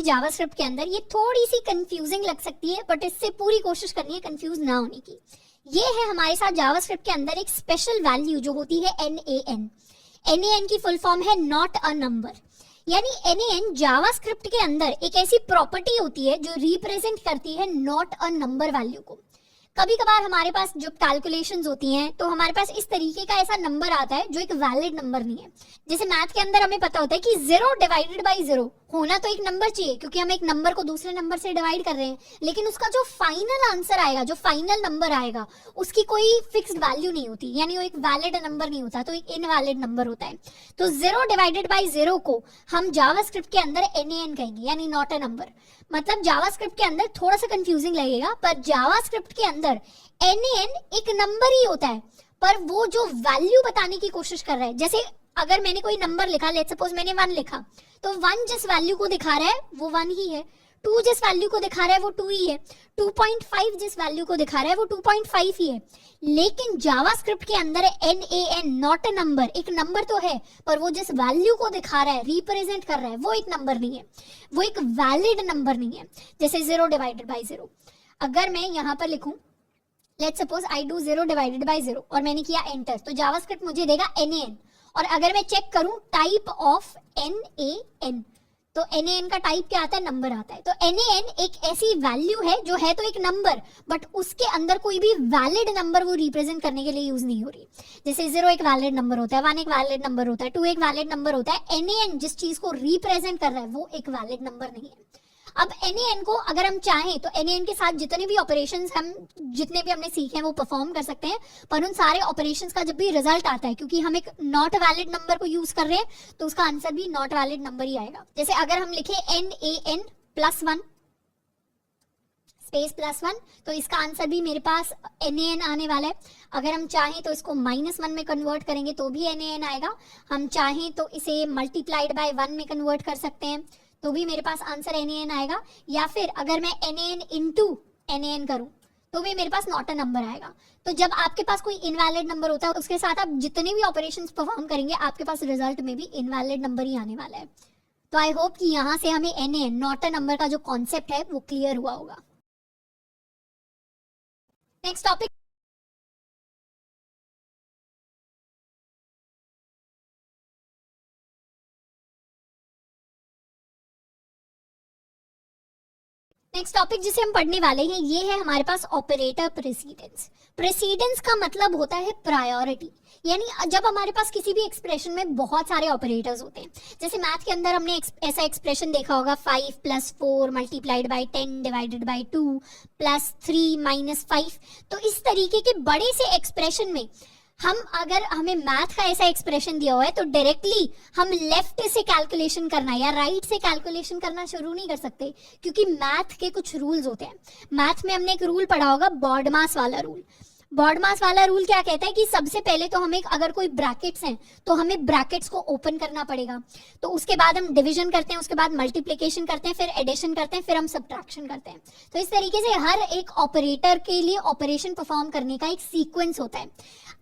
JavaScript के अंदर ये थोड़ी सी कंफ्यूजिंग लग सकती है, बट इससे पूरी कोशिश करनी है कंफ्यूज ना होने की। ये है हमारे साथ जावास्क्रिप्ट के अंदर एक स्पेशल वैल्यू जो होती है NaN। NaN की फुल फॉर्म है नॉट अ नंबर, यानी NaN जावास्क्रिप्ट के अंदर एक ऐसी प्रॉपर्टी होती है जो रिप्रेजेंट करती है नॉट अ नंबर वैल्यू को। कभी कभार हमारे पास जो कैलकुलेशंस होती हैं तो हमारे पास इस तरीके का ऐसा नंबर आता है जो एक वैलिड नंबर नहीं है। जैसे मैथ के अंदर हमें पता होता है कि 0 डिवाइडेड बाई 0 होना तो एक नंबर चाहिए, क्योंकि हम एक नंबर को दूसरे नंबर से डिवाइड कर रहे हैं, लेकिन उसका जो फाइनल आंसर आएगा, जो फाइनल नंबर आएगा, उसकी कोई फिक्स्ड वैल्यू नहीं होती, यानी वो एक वैलिड नंबर नहीं होता, तो एक इनवैलिड नंबर होता है। तो 0 डिवाइडेड बाई 0 को हम जावास्क्रिप्ट के अंदर NaN कहेंगे, यानी नॉट अ नंबर। मतलब जावास्क्रिप्ट के अंदर थोड़ा सा कंफ्यूजिंग लगेगा, पर जावास्क्रिप्ट के अंदर NaN एक नंबर ही होता है, पर वो जो वैल्यू बताने की कोशिश कर रहा है, जैसे अगर मैंने कोई नंबर लिखा, लेट्स सपोज मैंने 1 लिखा, तो 1 जिस वैल्यू को दिखा रहा है वो 1 ही है, 2 जिस वैल्यू को दिखा रहा है वो 2 ही है, 2.5 जिस वैल्यू को दिखा रहा है वो 2.5 ही है। लेकिन जावास्क्रिप्ट के अंदर NaN नॉट अ नंबर, एक नंबर तो है, पर वो जिस वैल्यू को दिखा रहा है, रिप्रेजेंट कर रहा है, वो एक नंबर नहीं है, वो एक वैलिड नंबर नहीं है। जैसे 0 डिवाइडेड बाई 0, अगर मैं यहाँ पर लिखूं let's suppose I do 0 divided by 0 और मैंने किया एंटर, तो जावास्क्रिप्ट मुझे देगा NaN। और अगर मैं चेक करूं टाइप ऑफ NaN, तो NaN का टाइप क्या आता है? नंबर आता है। तो NaN एक ऐसी वैल्यू है जो है तो एक नंबर, बट उसके अंदर कोई भी वैलिड नंबर वो रिप्रेजेंट करने के लिए यूज नहीं हो रही। जैसे 0 एक वैलिड नंबर होता है, 1 एक वैलिड नंबर होता है, 2 एक वैलिड नंबर होता है। NaN जिस चीज को रिप्रेजेंट कर रहा है वो एक वैलिड नंबर नहीं है। अब NaN को अगर हम चाहें तो NaN के साथ जितने भी ऑपरेशंस जितने भी हमने सीखे हैं वो परफॉर्म कर सकते हैं, पर उन सारे ऑपरेशंस का जब भी रिजल्ट आता है, क्योंकि हम एक नॉट वैलिड नंबर को यूज कर रहे हैं, तो उसका आंसर भी नॉट वैलिड नंबर ही आएगा। जैसे अगर हम लिखे NaN +1 स्पेस +1, तो इसका आंसर भी मेरे पास NaN आने वाला है। अगर हम चाहें तो इसको -1 में कन्वर्ट करेंगे तो भी NaN आएगा। हम चाहें तो इसे मल्टीप्लाइड बाय 1 में कन्वर्ट कर सकते हैं तो भी मेरे पास आंसर NaN आएगा। या फिर अगर मैं NaN इंटू NaN करूं तो भी मेरे पास नॉट अ नंबर आएगा। तो जब आपके पास कोई इनवैलिड नंबर होता है उसके साथ आप जितने भी ऑपरेशंस परफॉर्म करेंगे आपके पास रिजल्ट में भी इनवैलिड नंबर ही आने वाला है। तो आई होप कि यहाँ से हमें NaN नॉट अ नंबर का जो कॉन्सेप्ट है वो क्लियर हुआ होगा। नेक्स्ट टॉपिक, नेक्स्ट टॉपिक जिसे हम पढ़ने वाले हैं ये है हमारे पास ऑपरेटर प्रेसिडेंस। प्रेसिडेंस का मतलब होता है प्रायोरिटी, यानी जब हमारे पास किसी भी एक्सप्रेशन में बहुत सारे ऑपरेटर्स होते हैं, जैसे मैथ के अंदर हमने ऐसा एक्सप्रेशन देखा होगा 5 + 4 मल्टीप्लाइड बाय 10 डिवाइडेड बाय 2 + 3 - 5। तो इस तरीके के बड़े से एक्सप्रेशन में अगर हमें मैथ का ऐसा एक्सप्रेशन दिया हुआ है तो डायरेक्टली हम लेफ्ट से कैलकुलेशन करना या राइट से कैलकुलेशन करना शुरू नहीं कर सकते, क्योंकि मैथ के कुछ रूल्स होते हैं। मैथ में हमने एक रूल पढ़ा होगा बॉडमास वाला रूल। बॉडमास वाला रूल क्या कहता है कि सबसे पहले तो हमें अगर कोई ब्रैकेट्स हैं तो हमें ब्रैकेट्स को ओपन करना पड़ेगा, तो उसके बाद हम डिवीजन करते हैं, उसके बाद मल्टीप्लिकेशन करते हैं, फिर एडिशन करते हैं, फिर हम सब्ट्रैक्शन करते हैं। तो इस तरीके से हर एक ऑपरेटर के लिए ऑपरेशन परफॉर्म करने का एक सीक्वेंस होता है।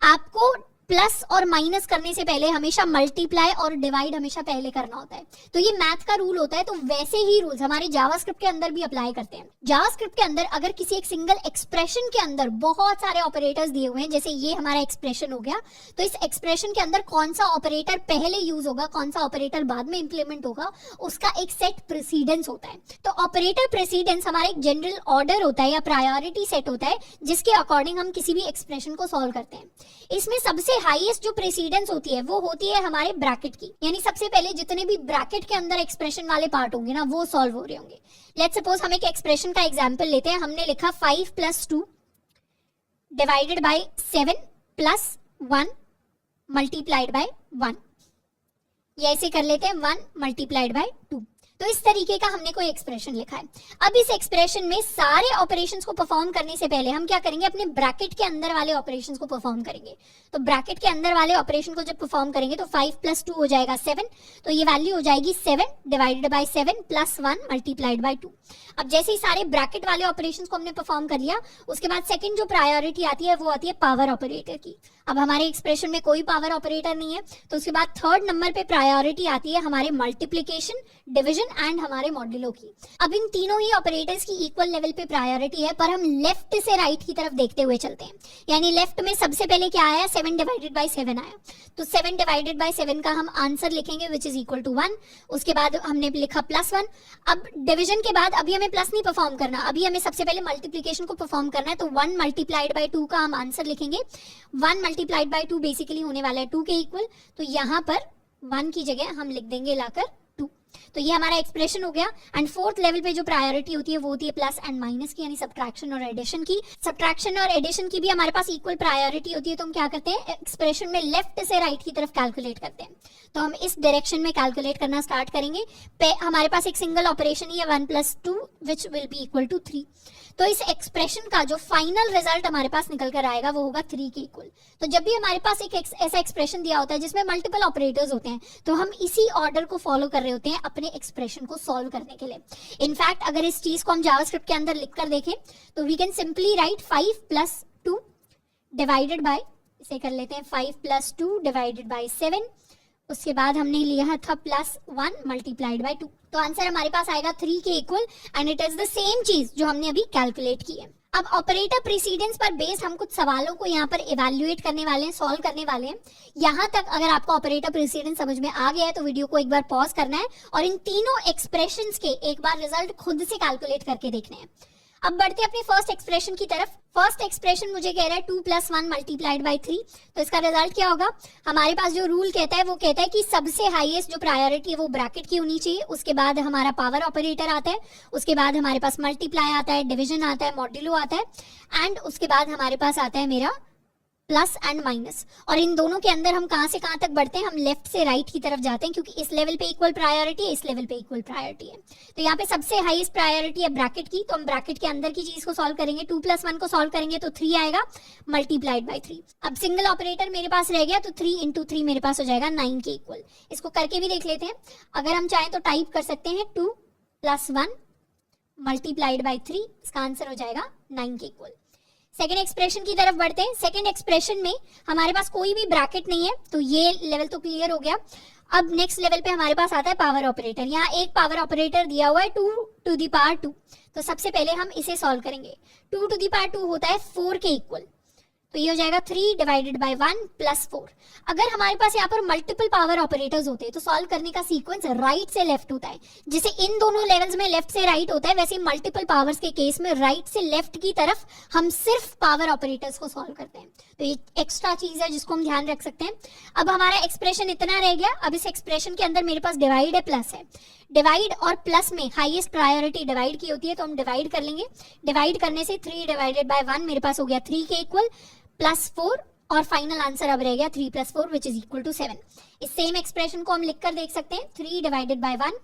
आपको प्लस और माइनस करने से पहले हमेशा मल्टीप्लाई और डिवाइड हमेशा पहले करना होता है। तो ये मैथ का रूल होता है। तो वैसे ही रूल्स हमारे जावास्क्रिप्ट के अंदर भी अप्लाई करते हैं। जावास्क्रिप्ट के अंदर अगर किसी एक सिंगल एक्सप्रेशन के अंदर बहुत सारे ऑपरेटर्स दिए हुए हैं, जैसे ये हमारा एक्सप्रेशन हो गया, तो इस एक्सप्रेशन के अंदर कौन सा ऑपरेटर पहले यूज होगा, कौन सा ऑपरेटर बाद में इंप्लीमेंट होगा, उसका एक सेट प्रेसिडेंस होता है। तो ऑपरेटर प्रेसिडेंस हमारा एक जनरल ऑर्डर होता है या प्रायोरिटी सेट होता है जिसके अकॉर्डिंग हम किसी भी एक्सप्रेशन को सॉल्व करते हैं। इसमें सबसे हाईएस्ट जो प्रेसिडेंस होती है वो होती है हमारे ब्रैकेट की, यानी सबसे पहले जितने भी ब्रैकेट के अंदर एक्सप्रेशन वाले पार्ट होंगे ना वो सॉल्व हो रहे होंगे। लेट्स सपोज हम एक एक्सप्रेशन का एग्जांपल लेते हैं। हमने लिखा 5 + 2 डिवाइडेड बाय 7 + 1 मल्टीप्लाइड बाय 1। ये ऐसे कर लेते हैं 1 मल्टीप्लाइड बाय 2। तो इस तरीके का हमने कोई एक्सप्रेशन लिखा है। अब इस एक्सप्रेशन में सारे ऑपरेशंस को परफॉर्म करने से पहले हम क्या करेंगे, अपने ब्रैकेट के अंदर वाले ऑपरेशंस को परफॉर्म करेंगे। तो ब्रैकेट के अंदर वाले ऑपरेशन को जब परफॉर्म करेंगे तो 5 + 2 हो जाएगा 7, तो ये वैल्यू हो जाएगी 7 डिवाइडेड बाय 7 + 1 मल्टीप्लाइड बाय 2। अब जैसे ही सारे ब्रैकेट वाले ऑपरेशंस को हमने परफॉर्म कर लिया, उसके बाद सेकंड जो प्रायोरिटी आती है वो आती है पावर ऑपरेटर की। अब हमारे एक्सप्रेशन में कोई पावर ऑपरेटर नहीं है, तो उसके बाद थर्ड नंबर पे प्रायोरिटी आती है हमारे मल्टीप्लिकेशन, डिवीजन एंड हमारे मॉड्यूलो की। अब इन तीनों ही ऑपरेटर्स की इक्वल लेवल पे प्रायोरिटी है, पर हम लेफ्ट से राइट की तरफ देखते हुए चलते हैं। यानी लेफ्ट में सबसे पहले क्या आया, 7 डिवाइडेड बाय 7 आया, तो 7 डिवाइडेड बाय 7 का हम आंसर लिखेंगे विच इज इक्वल टू 1। उसके बाद हमने लिखा +1। अब डिवीजन के बाद अभी हमें प्लस नहीं परफॉर्म करना, अभी हमें सबसे पहले मल्टीप्लीकेशन को परफॉर्म करना है, तो 1 मल्टीप्लाइड बाय 2 का हम आंसर लिखेंगे। 1 मल्टीप्लाइड बाय 2 बेसिकली होने वाला है 2 के इक्वल, तो यहाँ पर 1 की जगह हम लिख देंगे लाकर 2। तो ये हमारा एक्सप्रेशन हो गया। एंड फोर्थ लेवल पे जो प्रायोरिटी होती है वो होती है प्लस एंड माइनस की, यानी सब्ट्रैक्शन और एडिशन की। सब्ट्रैक्शन और एडिशन की भी हमारे पास इक्वल प्रायोरिटी होती है, तो हम क्या करते हैं, एक्सप्रेशन में लेफ्ट से राइट की तरफ कैलकुलेट करते हैं। तो हम इस डायरेक्शन में कैलकुलेट करना स्टार्ट करेंगे। हमारे पास एक सिंगल ऑपरेशन ही है 1 + 2 which will be equal to 3। तो इस एक्सप्रेशन का जो फाइनल रिजल्ट हमारे पास निकल कर आएगा वो होगा 3 के इक्वल। तो जब भी हमारे पास एक ऐसा एक्सप्रेशन दिया होता है जिसमें मल्टीपल ऑपरेटर्स होते हैं, तो हम इसी ऑर्डर को फॉलो कर रहे होते हैं अपने एक्सप्रेशन को सॉल्व करने के लिए। इनफैक्ट अगर इस चीज को हम जावास्क्रिप्ट के अंदर लिखकर देखें तो we can simply write 5 + 2 divided by, इसे कर लेते हैं 5 + 2 डिवाइडेड बाय 7। उसके बाद हमने लिया था +1 मल्टीप्लाइड बाय 2, तो आंसर हमारे पास आएगा 3 के equal and it is the same चीज जो हमने अभी कैलकुलेट की है। अब ऑपरेटर प्रीसीडेंस पर बेस्ड हम कुछ सवालों को यहाँ पर इवैल्यूएट करने वाले हैं, सॉल्व करने वाले हैं। यहाँ तक अगर आपको ऑपरेटर प्रीसीडेंस समझ में आ गया है तो वीडियो को एक बार पॉज करना है और इन तीनों एक्सप्रेशंस के एक बार रिजल्ट खुद से कैलकुलेट करके देखने हैं। अब बढ़ते हैं अपने फर्स्ट एक्सप्रेशन की तरफ। फर्स्ट एक्सप्रेशन मुझे कह रहा है 2 + 1 मल्टीप्लाइड बाय 3, तो इसका रिजल्ट क्या होगा, हमारे पास जो रूल कहता है वो कहता है कि सबसे हाईएस्ट जो प्रायोरिटी है वो ब्रैकेट की होनी चाहिए। उसके बाद हमारा पावर ऑपरेटर आता है, उसके बाद हमारे पास मल्टीप्लाई आता है, डिवीजन आता है, मॉड्यूलो आता है एंड उसके बाद हमारे पास आता है मेरा प्लस एंड माइनस। और इन दोनों के अंदर हम कहां से कहां तक बढ़ते हैं, हम लेफ्ट से राइट की तरफ जाते हैं, क्योंकि इस लेवल पे इक्वल प्रायोरिटी है, इस लेवल पे इक्वल प्रायोरिटी है। तो यहाँ पे सबसे हाईएस्ट प्रायोरिटी है ब्रैकेट की, तो हम ब्रैकेट के अंदर की चीज को सॉल्व करेंगे। 2 + 1 को सॉल्व करेंगे तो 3 आएगा मल्टीप्लाइड बाय 3। अब सिंगल ऑपरेटर मेरे पास रह गया, तो 3 × 3 मेरे पास हो जाएगा 9 के इक्वल। इसको करके भी देख लेते हैं। अगर हम चाहें तो टाइप कर सकते हैं 2 + 1 मल्टीप्लाइड बाय 3, इसका आंसर हो जाएगा 9 के इक्वल। सेकेंड एक्सप्रेशन की तरफ बढ़ते हैं। सेकेंड एक्सप्रेशन में हमारे पास कोई भी ब्रैकेट नहीं है, तो ये लेवल तो क्लियर हो गया। अब नेक्स्ट लेवल पे हमारे पास आता है पावर ऑपरेटर। यहाँ एक पावर ऑपरेटर दिया हुआ है 2 टू द पावर 2, तो सबसे पहले हम इसे सॉल्व करेंगे। 2 टू द पावर 2 होता है 4 के इक्वल, तो ये हो जाएगा 3 डिवाइडेड बाय 1 + 4। अगर हमारे पास यहाँ पर मल्टीपल पावर ऑपरेटर्स होते हैं तो सॉल्व करने का सीक्वेंस राइट से लेफ्ट होता है। जैसे इन दोनों लेवल्स में लेफ्ट से राइट होता है, वैसे मल्टीपल पावर्स के केस में राइट से लेफ्ट की तरफ हम सिर्फ पावर ऑपरेटर्स को सॉल्व करते हैं। तो ये एक्स्ट्रा चीज है जिसको हम ध्यान रख सकते हैं। अब हमारा एक्सप्रेशन इतना रह गया। अब इस एक्सप्रेशन के अंदर मेरे पास डिवाइड है, प्लस है। डिवाइड और प्लस में हाईएस्ट प्रायोरिटी डिवाइड की होती है, तो हम डिवाइड कर लेंगे। डिवाइड करने से 3 डिवाइडेड बाय 1 मेरे पास हो गया 3 के इक्वल, +4 और फाइनल आंसर अब रह गया 3 + 4 विच इज इक्वल टू 7। इस सेम एक्सप्रेशन को हम लिखकर देख सकते हैं 3 डिवाइडेड बाय 1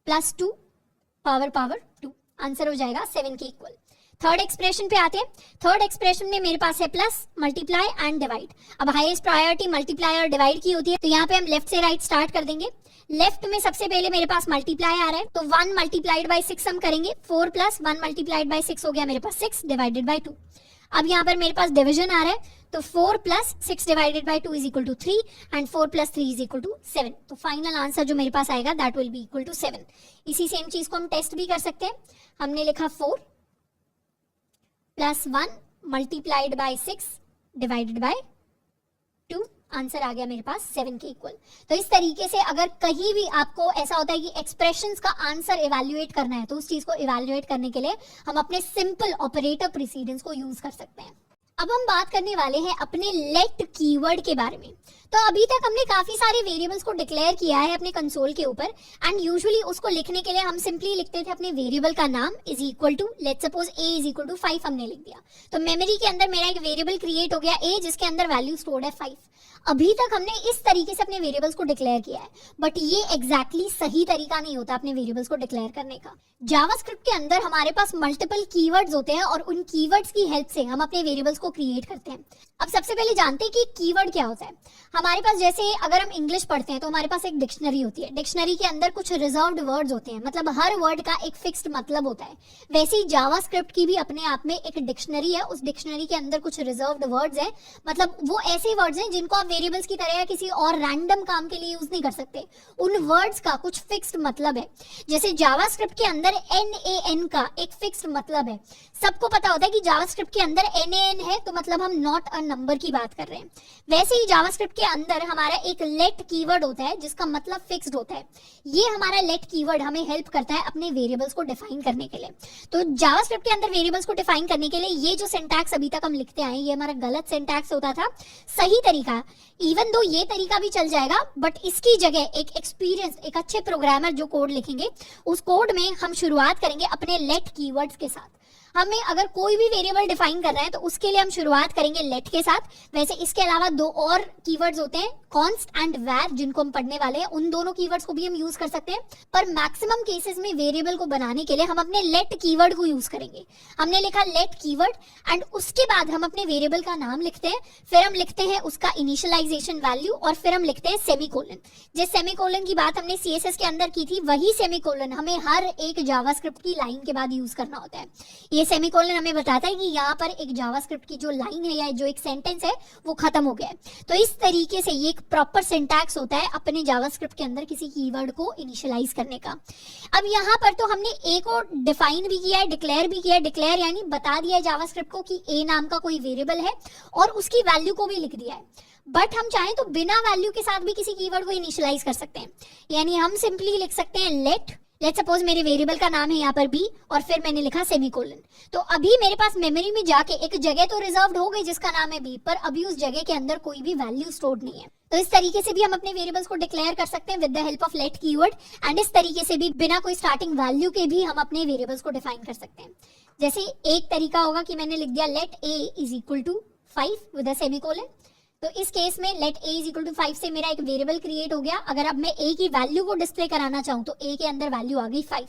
+2 पावर 2, आंसर हो जाएगा 7 के इक्वल। थर्ड एक्सप्रेशन पे आते हैं। थर्ड एक्सप्रेशन में मेरे पास है प्लस, मल्टीप्लाई एंड डिवाइड। अब हाईएस्ट प्रायोरिटी मल्टीप्लाई और डिवाइड की होती है, तो यहाँ पे हम लेफ्ट से राइट स्टार्ट कर देंगे। लेफ्ट में सबसे पहले मेरे पास मल्टीप्लाई आ रहा है, तो 1 मल्टीप्लाइड बाय 6 हम करेंगे। 4 + 1 मल्टीप्लाइड बाय 6 हो गया मेरे पास 6 डिवाइडेड बाय 2। अब यहाँ पर मेरे पास डिवीजन आ रहा है, तो 4 + 6 divided by 2 is equal to 3 and 4 + 3 is equal to 7। तो फाइनल आंसर जो मेरे पास आएगा that will be equal to 7। इसी सेम चीज को हम टेस्ट भी कर सकते हैं। हमने लिखा 4 + 1 multiplied by 6 divided by 2, answer आ गया मेरे पास 7 के इक्वल। तो इस तरीके से अगर कहीं भी आपको ऐसा होता है कि एक्सप्रेशंस का आंसर इवैल्यूएट करना है, तो उस चीज को इवैल्यूएट करने के लिए हम अपने सिंपल ऑपरेटर प्रीसीडेंस को यूज कर सकते हैं। अब हम बात करने वाले हैं अपने लेट कीवर्ड के बारे में। तो अभी तक हमने काफी सारे वेरिएबल्स को डिक्लेयर किया है अपने कंसोल के ऊपर, एंड यूजुअली उसको लिखने के लिए हम सिंपली लिखते थे अपने वेरिएबल का नाम is equal to, let's suppose a is equal to 5 हमने लिख दिया, तो मेमोरी के अंदर मेरा एक वेरिएबल क्रिएट हो गया a, जिसके अंदर वैल्यू स्टोर्ड है 5। अभी तक हमने इस तरीके से अपने वेरिएबल्स को डिक्लेयर किया है, बट ये एग्जैक्टली सही तरीका नहीं होता अपने वेरिएबल्स को डिक्लेयर करने का। जावास्क्रिप्ट के अंदर हमारे पास मल्टीपल कीवर्ड्स होते हैं और उन कीवर्ड्स की हेल्प से हम अपने वेरिएबल्स को को क्रिएट करते हैं। अब सबसे पहले जानते हैं कि कीवर्ड क्या होता है। हमारे पास जैसे अगर हम इंग्लिश पढ़ते हैं तो हमारे पास एक डिक्शनरी होती है, डिक्शनरी के अंदर कुछ रिजर्व्ड वर्ड्स होते हैं, मतलब हर वर्ड का एक फिक्स्ड मतलब होता है। वैसे ही जावास्क्रिप्ट की भी अपने आप में एक डिक्शनरी है, उस डिक्शनरी के अंदर कुछ रिजर्व्ड वर्ड्स हैं, मतलब वो ऐसे वर्ड्स हैं जिनको आप वेरिएबल्स की तरह या किसी और रैंडम काम के लिए यूज नहीं कर सकते। उन वर्ड्स का कुछ फिक्स्ड मतलब है। जैसे जावास्क्रिप्ट के अंदर NaN का एक फिक्स्ड मतलब है। सबको पता होता है कि जावास्क्रिप्ट के अंदर NaN है तो मतलब हम नॉट अ नंबर की बात कर रहे हैं। वैसे ही जावास्क्रिप्ट के अंदर हमारा एक लेट कीवर्ड होता है जिसका मतलब फिक्स्ड होता है। ये हमारा लेट कीवर्ड हमें हेल्प करता है अपने वेरिएबल्स को डिफाइन करने के लिए। तो जावास्क्रिप्ट के अंदर वेरिएबल्स को डिफाइन करने के लिए ये जो सिंटैक्स अभी तक हम लिखते आए ये हमारा गलत सिंटैक्स होता था। सही तरीका, इवन दो ये तरीका भी चल जाएगा, बट इसकी जगह एक एक्सपीरियंस, एक अच्छे प्रोग्रामर जो कोड लिखेंगे उस कोड में हम शुरुआत करेंगे अपने लेट कीवर्ड्स के साथ। हमें अगर कोई भी वेरिएबल डिफाइन कर रहे हैं तो उसके लिए हम शुरुआत करेंगे लेट के साथ। वैसे इसके अलावा दो और कीवर्ड्स होते हैं कॉन्स्ट एंड वैर, जिनको हम पढ़ने वाले हैं। उन दोनों कीवर्ड्स को भी हम यूज कर सकते हैं, पर मैक्सिमम केसेस में वेरिएबल को बनाने के लिए हम अपने लेट कीवर्ड को यूज करेंगे। हमने लिखा लेट कीवर्ड एंड उसके बाद हम अपने वेरिएबल का नाम लिखते हैं, फिर हम लिखते हैं उसका इनिशियलाइजेशन वैल्यू और फिर हम लिखते हैं सेमीकोलन। जिस सेमीकोलन की बात हमने CSS के अंदर की थी वही सेमीकोलन हमें हर एक जावास्क्रिप्ट की लाइन के बाद यूज करना होता है। ये सेमीकोलन हमें बताता है कि यहाँ पर एक जावास्क्रिप्ट की जो लाइन है या जो एक सेंटेंस है वो खत्म हो गया है। तो इस तरीके से ये एक प्रॉपर सिंटैक्स होता है अपने जावास्क्रिप्ट के अंदर किसी कीवर्ड को इनिशियलाइज करने का। अब यहाँ पर तो हमने ए को डिफाइन भी किया है, डिक्लेयर भी किया है। डिक्लेयर यानी बता दिया है जावास्क्रिप्ट को कि ए नाम का कोई वेरिएबल है और उसकी वैल्यू को भी लिख दिया है। बट हम चाहें तो बिना वैल्यू के साथ भी किसी कीवर्ड को इनिशियलाइज कर सकते हैं। यानी हम सिंपली लिख सकते हैं लेट सपोज मेरे वेरिएबल का नाम है यहाँ पर बी और फिर मैंने लिखा सेमीकोलन। तो अभी मेरे पास मेमोरी में जाके एक जगह तो रिजर्व्ड हो गई जिसका नाम है बी, पर अभी उस जगह के अंदर कोई भी वैल्यू स्टोर्ड नहीं है। तो इस तरीके से भी हम अपने वेरिएबल्स को डिक्लेयर कर सकते हैं with the help of let keyword and इस तरीके से भी बिना कोई स्टार्टिंग वैल्यू के भी हम अपने वेरिएबल्स को डिफाइन कर सकते हैं। जैसे एक तरीका होगा कि मैंने लिख दिया let a is equal to 5 with a semicolon. तो इस केस में let a is equal to 5 से मेरा एक वेरिएबल क्रिएट हो गया। अगर अब मैं a की वैल्यू को डिस्प्ले कराना चाहूँ तो a के अंदर वैल्यू आ गई 5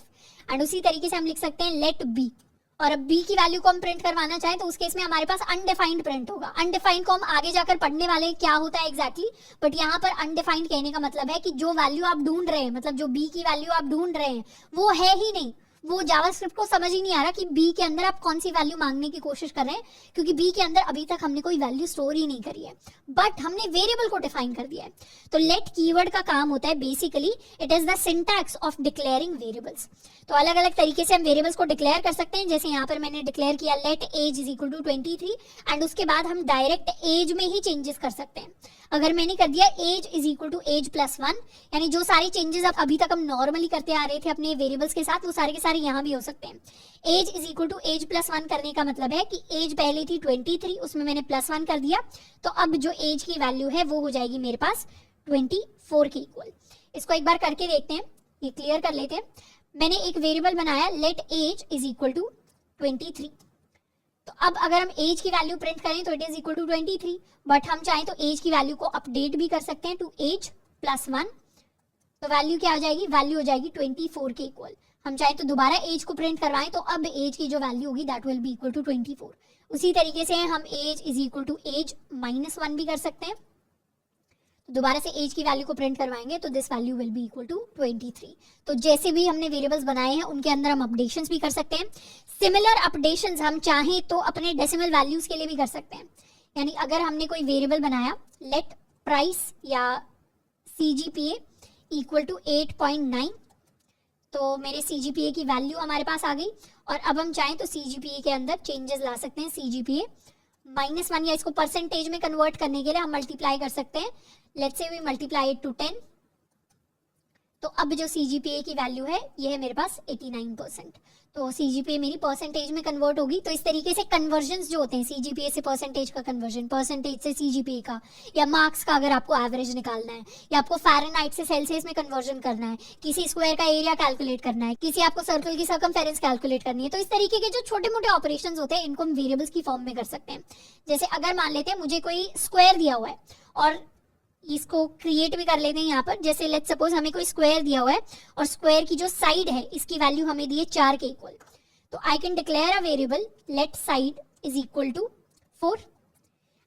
एंड उसी तरीके से हम लिख सकते हैं लेट b और अब b की वैल्यू को हम प्रिंट करवाना चाहें तो उस केस में हमारे पास अनडिफाइंड प्रिंट होगा। अनडिफाइंड को हम आगे जाकर पढ़ने वाले हैं क्या होता है एग्जैक्टली, बट यहाँ पर अनडिफाइंड कहने का मतलब है कि जो वैल्यू आप ढूंढ रहे हैं, मतलब जो b की वैल्यू आप ढूंढ रहे हैं वो है ही नहीं। वो जावास्क्रिप्ट को समझ ही नहीं आ रहा कि बी के अंदर आप कौन सी वैल्यू मांगने की कोशिश कर रहे हैं, क्योंकि बी के अंदर अभी तक हमने कोई वैल्यू स्टोर ही नहीं करी है, बट हमने वेरिएबल को डिफाइन कर दिया है। तो लेट कीवर्ड का काम होता है basically it is the syntax of declaring variables. तो अलग अलग तरीके से हम वेरिएबल्स को डिक्लेयर कर सकते हैं। जैसे यहाँ पर मैंने डिक्लेयर किया let age is equal to 23 and उसके बाद हम डायरेक्ट एज में ही चेंजेस कर सकते हैं। अगर मैंने कर दिया age is equal to age plus 1, यानी जो सारी चेंजेस अभी तक हम नॉर्मली करते आ रहे थे अपने वेरिएबल्स के साथ वो सारे के सारे यहाँ भी हो सकते हैं। Age is equal to age plus 1 करने का मतलब है कि एज पहले थी 23, उसमें मैंने प्लस 1 कर दिया, तो अब जो एज की वैल्यू है वो हो जाएगी मेरे पास 24 के इक्वल। इसको एक बार करके देखते हैं, ये क्लियर कर लेते हैं। मैंने एक वेरिएबल बनाया let age is equal to 23। तो अब अगर हम एज की वैल्यू प्रिंट करें तो it is equal to 23, but हम चाहें तो एज की वैल्यू को अपडेट भी कर सकते हैं टू एज प्लस 1। तो वैल्यू क्या हो जाएगी, वैल्यू हो जाएगी 24 के इक्वल। हम चाहें तो दोबारा एज को प्रिंट करवाएं तो अब एज की जो वैल्यू होगी that will be equal to 24। उसी तरीके से हम age is equal to age minus 1 भी कर सकते हैं। तो दोबारा से एज की वैल्यू को प्रिंट करवाएंगे तो this value will be equal to 23। तो जैसे भी हमने वेरिएबल्स बनाए हैं उनके अंदर हम अपडेशंस भी कर सकते हैं। सिमिलर अपडेशंस हम चाहें तो अपने डेसिमल वैल्यूज के लिए भी कर सकते हैं। यानी अगर हमने कोई वेरिएबल बनाया लेट प्राइस या CGPA इक्वल टू 8.9, तो मेरे CGPA की वैल्यू हमारे पास आ गई और अब हम चाहें तो CGPA के अंदर चेंजेस ला सकते हैं। CGPA -1 या इसको परसेंटेज में कन्वर्ट करने के लिए हम मल्टीप्लाई कर सकते हैं। Let's say we multiply it to 10, तो अब जो CGPA की वैल्यू है ये है मेरे पास 89%। तो CGPA मेरी परसेंटेज में कन्वर्ट होगी। तो इस तरीके से कन्वर्जन्स जो होते हैं CGPA से परसेंटेज का कन्वर्जन, परसेंटेज से CGPA का, या मार्क्स का अगर आपको एवरेज निकालना है, या आपको फ़ारेनहाइट से सेल्सियस में कन्वर्जन करना है, किसी स्क्वायर का एरिया कैलकुलेट करना है, किसी आपको सर्कल की सर्कमफेरेंस कैलकुलेट करनी है, तो इस तरीके के जो छोटे मोटे ऑपरेशंस होते हैं इनको हम वेरिएबल्स की फॉर्म में कर सकते हैं। जैसे अगर मान लेते हैं मुझे कोई स्क्वायर दिया हुआ है और इसको क्रिएट भी कर लेते हैं यहाँ पर। जैसे लेट्स सपोज हमें कोई स्क्वायर दिया हुआ है और स्क्वायर की जो साइड है इसकी वैल्यू हमें दी है 4 के इक्वल। तो I can declare a variable let side is equal to 4।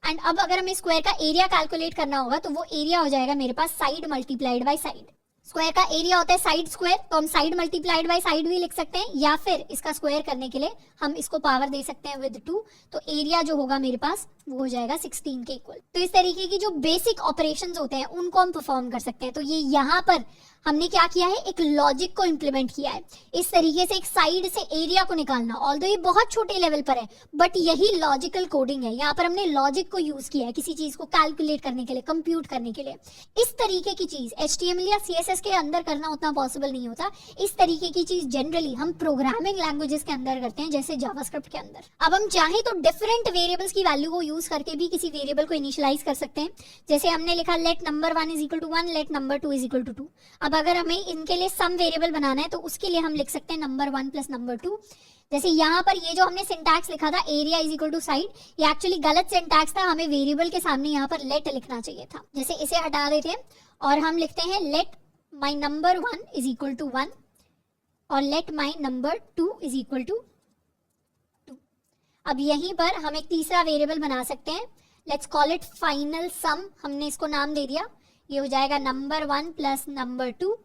And अब अगर हमें स्क्वायर का एरिया कैलकुलेट करना होगा तो वो एरिया हो जाएगा मेरे पास side multiplied by side. Square का एरिया होता है साइड स्क्वायर, तो हम साइड मल्टीप्लाइड बाय साइड भी लिख सकते हैं, या फिर इसका स्क्वायर करने के लिए हम इसको पावर दे सकते हैं विद 2, तो एरिया जो होगा मेरे पास वो हो जाएगा 16 के इक्वल। तो इस तरीके की जो बेसिक ऑपरेशंस होते हैं उनको हम परफॉर्म कर सकते हैं। तो ये यहाँ पर हमने क्या किया है, एक लॉजिक को इंप्लीमेंट किया है, इस तरीके से एक साइड से एरिया को निकालना। ऑल्दो ये बहुत छोटे लेवल पर है, बट यही लॉजिकल कोडिंग है। यहाँ पर हमने लॉजिक को यूज किया है किसी चीज को कैलकुलेट करने के लिए, कंप्यूट करने के लिए। इस तरीके की चीज HTML या CSS के अंदर करना उतना पॉसिबल नहीं होता। इस तरीके की चीज जनरली हम प्रोग्रामिंग लैंग्वेजेस के अंदर करते हैं, जैसे जावास्क्रिप्ट के अंदर। अब हम चाहें तो डिफरेंट वेरिएबल्स की वैल्यू को यूज करके भी किसी वेरिएबल को इनिशियलाइज कर सकते हैं। जैसे हमने लिखा let number 1 is equal to 1, let number 2 is equal to 2। अब अगर हमें इनके लिए सम वेरिएबल बनाना है तो उसके लिए हम लिख सकते हैं नंबर 1 प्लस नंबर 2। जैसे यहाँ पर ये जो हमने सिंटैक्स लिखा था area is equal to side, ये एक्चुअली गलत सिंटैक्स था, हमें वेरिएबल के सामने यहाँ पर लेट लिखना चाहिए था। जैसे इसे हटा देते हैं और हम लिखते हैं let my number 1 is equal to 1 और let my number 2 is equal to 2। अब यहीं पर हम एक तीसरा वेरिएबल बना सकते हैं, लेट्स कॉल इट फाइनल सम। हमने इसको नाम दे दिया, ये हो जाएगा नंबर 1 प्लस नंबर 2।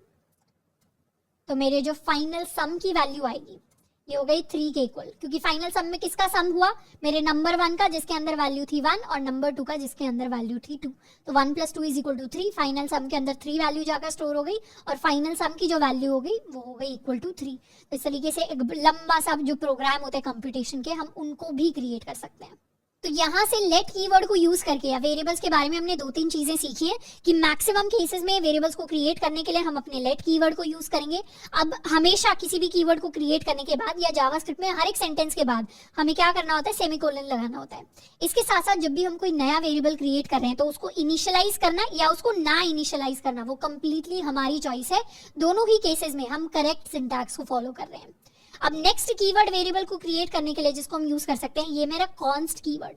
तो मेरे जो फाइनल सम की वैल्यू आएगी ये हो गई 3 के इक्वल, क्योंकि फाइनल सम में किसका सम हुआ, मेरे नंबर 1 का जिसके अंदर वैल्यू थी 1 और नंबर 2 का जिसके अंदर वैल्यू थी 2। तो 1 plus 2 is equal to 3। Final sum के अंदर 3 वैल्यू जाकर स्टोर हो गई और फाइनल सम की जो वैल्यू हो गई वो हो गई इक्वल टू 3। तो इस तरीके से एक लंबा सा जो प्रोग्राम होते हैं कंप्यूटेशन के, हम उनको भी क्रिएट कर सकते हैं। तो यहाँ से लेट कीवर्ड को यूज करके या वेरिएबल्स के बारे में हमने 2-3 चीजें सीखी है कि मैक्सिमम केसेस में वेरिएबल्स को क्रिएट करने के लिए हम अपने लेट कीवर्ड को यूज करेंगे। अब हमेशा किसी भी कीवर्ड को क्रिएट करने के बाद या जावास्क्रिप्ट में हर एक सेंटेंस के बाद हमें क्या करना होता है, सेमीकोलन लगाना होता है। इसके साथ साथ जब भी हम कोई नया वेरिएबल क्रिएट कर रहे हैं तो उसको इनिशियलाइज करना या उसको ना इनिशियलाइज करना वो कंप्लीटली हमारी चॉइस है। दोनों ही केसेस में हम करेक्ट सिंटैक्स को फॉलो कर रहे हैं। अब नेक्स्ट कीवर्ड वेरिएबल को क्रिएट करने के लिए जिसको हम यूज कर सकते हैं, ये मेरा कॉन्स्ट कीवर्ड।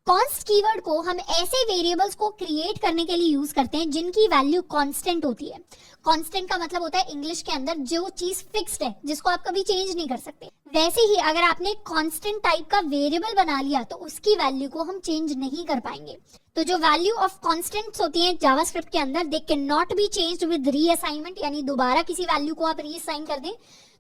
कॉन्स्ट कीवर्ड को हम ऐसे वेरिएबल्स को क्रिएट करने के लिए यूज करते हैं जिनकी वैल्यू कांस्टेंट होती है। कांस्टेंट का मतलब होता है इंग्लिश के अंदर जो चीज फिक्स्ड है, जिसको आप कभी चेंज नहीं कर सकते। वैसे ही अगर आपने कांस्टेंट टाइप का वेरिएबल बना लिया तो उसकी वैल्यू को हम चेंज नहीं कर पाएंगे। तो जो वैल्यू ऑफ कांस्टेंट्स होती हैं जावास्क्रिप्ट के अंदर, they can not be changed with reassignment, यानी दोबारा किसी वैल्यू को आप रीअसाइन कर दें।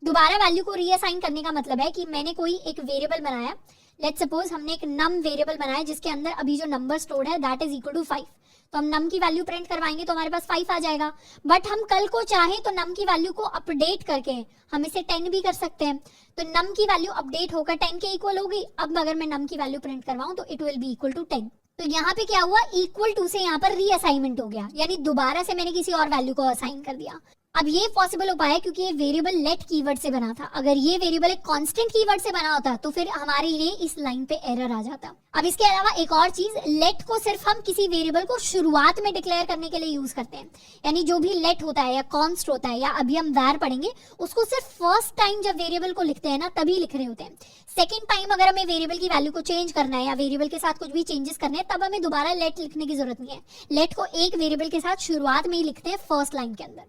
दोबारा वैल्यू को रीअसाइन करने का मतलब है कि मैंने कोई एक वेरिएबल बनाया, लेट्स सपोज हमने एक नम वेरिएबल बनाया जिसके अंदर अभी जो नंबर स्टोर्ड है दैट इज इक्वल टू 5। तो हम नम की वैल्यू प्रिंट करवाएंगे तो हमारे पास 5 आ जाएगा। बट हम कल को चाहे तो नम की वैल्यू को अपडेट करके हम इसे 10 भी कर सकते हैं। तो नम की वैल्यू अपडेट होकर 10 के इक्वल होगी। अब अगर मैं नम की वैल्यू प्रिंट करवाऊं तो it will be equal to 10। तो यहाँ पे क्या हुआ, इक्वल टू से यहाँ पर रीअसाइनमेंट हो गया, यानी दोबारा से मैंने किसी और वैल्यू को असाइन कर दिया। अब ये पॉसिबल हो पाया क्योंकि ये वेरिएबल लेट कीवर्ड से बना था। अगर ये वेरिएबल एक कांस्टेंट कीवर्ड से बना होता तो फिर हमारे लिए इस लाइन पे एरर आ जाता। अब इसके अलावा एक और चीज, लेट को सिर्फ हम किसी वेरिएबल को शुरुआत में डिक्लेयर करने के लिए यूज करते हैं। यानी जो भी लेट होता है या कॉन्स्ट होता है या अभी हम वैर पढ़ेंगे, उसको सिर्फ फर्स्ट टाइम जब वेरिएबल को लिखते हैं ना तभी लिख रहे होते हैं। सेकेंड टाइम अगर हमें वेरिएबल की वैल्यू को चेंज करना है या वेरिएबल के साथ कुछ भी चेंजेस करने हैं तब हमें दोबारा लेट लिखने की जरूरत नहीं है। लेट को एक वेरिएबल के साथ शुरुआत में ही लिखते हैं फर्स्ट लाइन के अंदर।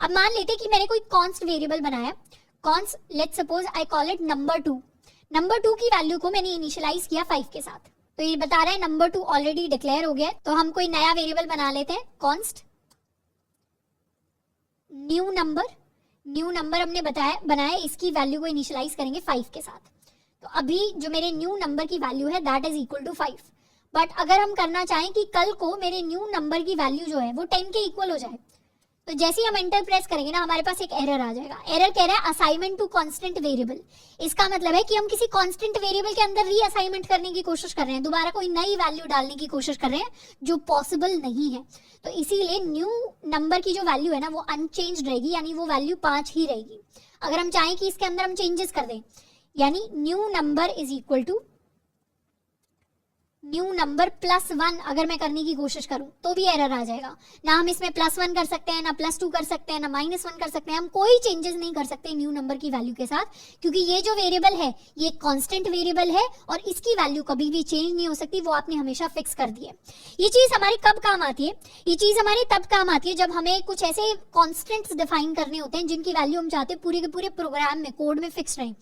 अब मान लेते हैं कि मैंने कोई कॉन्स्ट वेरिएबल बनाया, const let's suppose I call it number 2। Number 2 की वैल्यू को मैंने इनिशियलाइज किया 5 के साथ। तो ये बता रहा है नंबर 2 ऑलरेडी डिक्लेयर हो गया। तो हम कोई नया वेरिएबल बना लेते हैं, कॉन्स्ट न्यू नंबर हमने बनाया, इसकी वैल्यू को इनिशियलाइज करेंगे 5 के साथ। तो अभी जो मेरे न्यू नंबर की वैल्यू है that is equal to 5। But अगर हम करना चाहें कि कल को मेरे न्यू नंबर की वैल्यू जो है वो 10 के इक्वल हो जाए, तो जैसे ही हम एंटर प्रेस करेंगे ना हमारे पास एक एरर आ जाएगा। एरर कह रहा है असाइनमेंट टू कांस्टेंट वेरिएबल। इसका मतलब है कि हम किसी कांस्टेंट वेरिएबल के अंदर रीअसाइनमेंट करने की कोशिश कर रहे हैं, दोबारा कोई नई वैल्यू डालने की कोशिश कर रहे हैं जो पॉसिबल नहीं है। तो इसीलिए न्यू नंबर की जो वैल्यू है ना वो अनचेंज्ड रहेगी, यानी वो वैल्यू 5 ही रहेगी। अगर हम चाहें कि इसके अंदर हम चेंजेस कर दें, यानी new number is equal to new number +1 अगर मैं करने की कोशिश करूं तो भी एरर आ जाएगा। ना हम इसमें +1 कर सकते हैं, ना +2 कर सकते हैं, ना -1 कर सकते हैं, हम कोई चेंजेस नहीं कर सकते न्यू नंबर की वैल्यू के साथ, क्योंकि ये जो वेरिएबल है ये कांस्टेंट वेरिएबल है और इसकी वैल्यू कभी भी चेंज नहीं हो सकती, वो आपने हमेशा फिक्स कर दी है। ये चीज हमारी कब काम आती है? ये चीज हमारी तब काम आती है जब हमें कुछ ऐसे कॉन्स्टेंट्स डिफाइन करने होते हैं जिनकी वैल्यू हम चाहते हैं पूरे के पूरे प्रोग्राम में, कोड में फिक्स रहे।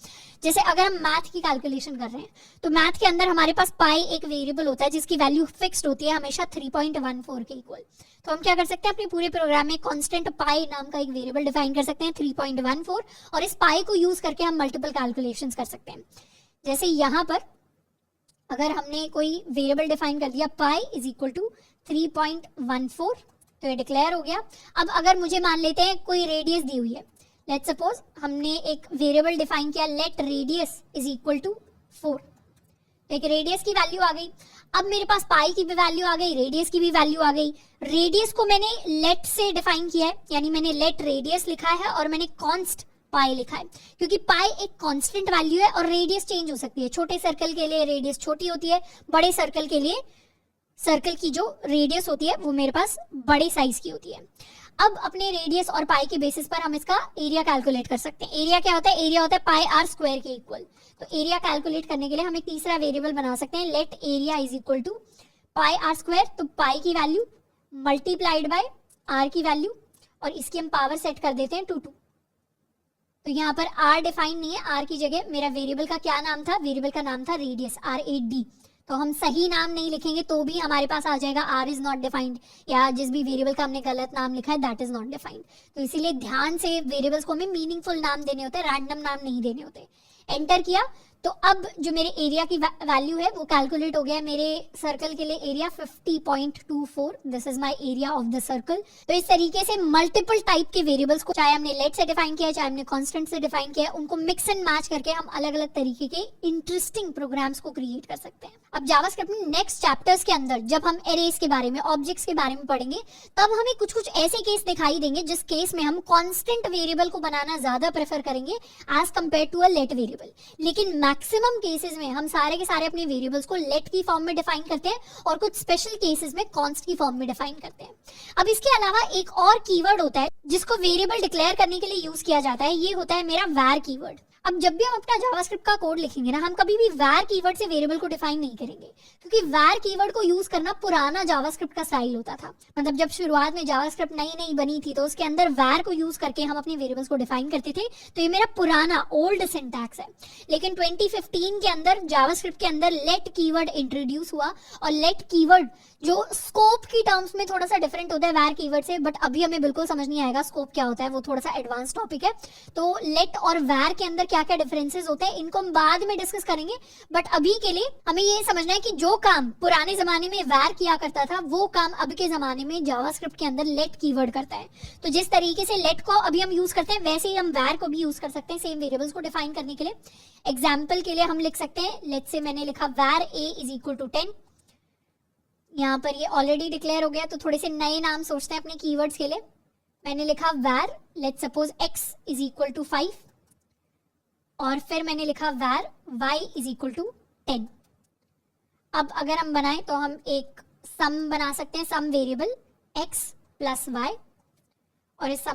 जैसे अगर हम मैथ की कैलकुलेशन कर रहे हैं तो मैथ के अंदर हमारे पास पाई एक वेरिएबल होता है जिसकी वैल्यू फिक्स्ड होती है हमेशा 3.14 के इक्वल। तो हम क्या कर सकते हैं, अपने पूरे प्रोग्राम में कांस्टेंट पाई नाम का एक वेरिएबल डिफाइन कर सकते हैं 3.14, और इस पाई को यूज करके हम मल्टीपल कैलकुलेशंस कर सकते हैं। जैसे यहाँ पर अगर हमने कोई वेरिएबल डिफाइन कर दिया पाई इज इक्वल टू 3.14, तो ये डिक्लेयर हो गया। अब अगर मुझे मान लेते हैं कोई रेडियस दी हुई है, लेट्स सपोज हमने एक वेरिएबल डिफाइन किया let radius is equal to 4, एक रेडियस की वैल्यू आ गई। अब मेरे पास पाई की भी वैल्यू आ गई, रेडियस की भी वैल्यू आ गई। रेडियस को मैंने लेट से डिफाइन किया है, यानी मैंने लेट रेडियस लिखा है और मैंने कॉन्स्ट पाई लिखा है, क्योंकि पाई एक कांस्टेंट वैल्यू है और रेडियस चेंज हो सकती है। छोटे सर्कल के लिए रेडियस छोटी होती है, बड़े सर्कल के लिए सर्कल की जो रेडियस होती है वो मेरे पास बड़े साइज की होती है। अब अपने रेडियस और पाई के बेसिस पर हम इसका एरिया कैलकुलेट कर सकते हैं। एरिया क्या होता है? एरिया होता है पाई आर स्क्वायर के इक्वल। तो एरिया कैलकुलेट करने के लिए हम एक तीसरा वेरिएबल बना सकते हैं, let area is equal to pi r square. तो पाई की वैल्यू मल्टीप्लाइड बाय आर की वैल्यू, और इसकी हम पावर सेट कर देते हैं 2। तो यहाँ पर आर डिफाइन नहीं है, आर की जगह मेरा वेरिएबल का क्या नाम था? वेरिएबल का नाम था रेडियस, R8D। तो हम सही नाम नहीं लिखेंगे तो भी हमारे पास आ जाएगा आर इज नॉट डिफाइंड, या जिस भी वेरिएबल का हमने गलत नाम लिखा है दैट इज नॉट डिफाइंड। तो इसीलिए ध्यान से वेरिएबल्स को हमें मीनिंगफुल नाम देने होते हैं, रैंडम नाम नहीं देने होते। एंटर किया तो अब जो मेरे एरिया की वैल्यू है वो कैलकुलेट हो गया है। मेरे सर्कल के लिए area 50.24, this is my area of the circle. तो इस तरीके से मल्टीपल टाइप के वेरिएबल्स को, चाहे हमने लेट से डिफाइन किया है, चाहे हमने कांस्टेंट से डिफाइन किया है, उनको मिक्स एंड मैच करके हम अलग अलग तरीके के इंटरेस्टिंग प्रोग्राम्स को क्रिएट कर सकते हैं। अब जावास्क्रिप्ट में नेक्स्ट चैप्टर्स के अंदर जब हम एरेज के बारे में, ऑब्जेक्ट्स के बारे में पढ़ेंगे, तब हमें कुछ कुछ ऐसे केस दिखाई देंगे जिस केस में हम कांस्टेंट वेरिएबल को बनाना ज्यादा प्रेफर करेंगे as compared to a let variable. लेकिन मैक्सिमम केसेस में हम सारे के सारे अपने वेरिएबल्स को लेट की फॉर्म में डिफाइन करते हैं और कुछ स्पेशल केसेस में कॉन्स्ट की फॉर्म में डिफाइन करते हैं। अब इसके अलावा एक और कीवर्ड होता है जिसको वेरिएबल डिक्लेयर करने के लिए यूज किया जाता है, ये होता है मेरा var कीवर्ड। अब जब भी हम अपना जावास्क्रिप्ट का कोड लिखेंगे ना, हम कभी भी var कीवर्ड से वेरिएबल को डिफाइन नहीं करेंगे, क्योंकि var कीवर्ड को यूज करना पुराना जावास्क्रिप्ट का स्टाइल होता था। मतलब जब शुरुआत में जावास्क्रिप्ट नई नई बनी थी तो उसके अंदर var को यूज करके हम अपने वेरिएबल्स को डिफाइन करते थे, तो ये मेरा पुराना ओल्ड सिंटैक्स है। लेकिन 2015 के अंदर जावास्क्रिप्ट के अंदर लेट कीवर्ड इंट्रोड्यूस हुआ, और लेट कीवर्ड जो स्कोप की टर्म्स में थोड़ा सा डिफरेंट होता है var कीवर्ड से, बट अभी हमें बिल्कुल समझ नहीं आएगा स्कोप क्या होता है, वो थोड़ा सा एडवांस टॉपिक है। तो लेट और var के अंदर क्या क्या डिफरेंसेस होते हैं इनको हम बाद में डिस्कस करेंगे, बट अभी के लिए हमें ये समझना है कि जो काम पुराने जमाने में var किया करता था वो काम अब के जमाने में जावास्क्रिप्ट के अंदर लेट कीवर्ड करता है। तो जिस तरीके से लेट को अभी हम यूज करते हैं वैसे ही हम var को भी यूज कर सकते हैं सेम वेरिएबल्स को डिफाइन करने के लिए। एग्जाम्पल के लिए हम लिख सकते हैं, लेट्स से मैंने लिखा var a is equal to 10। यहाँ पर ये ऑलरेडी डिक्लेयर हो गया, तो थोड़े से नए नाम सोचते हैं अपने कीवर्ड्स के लिए। मैंने लिखा var let's suppose x is equal to 5, और फिर मैंने लिखा var y is equal to 10। अब अगर हम बनाएं तो हम एक सम बना सकते हैं, सम वेरिएबल x प्लस y, और इस सम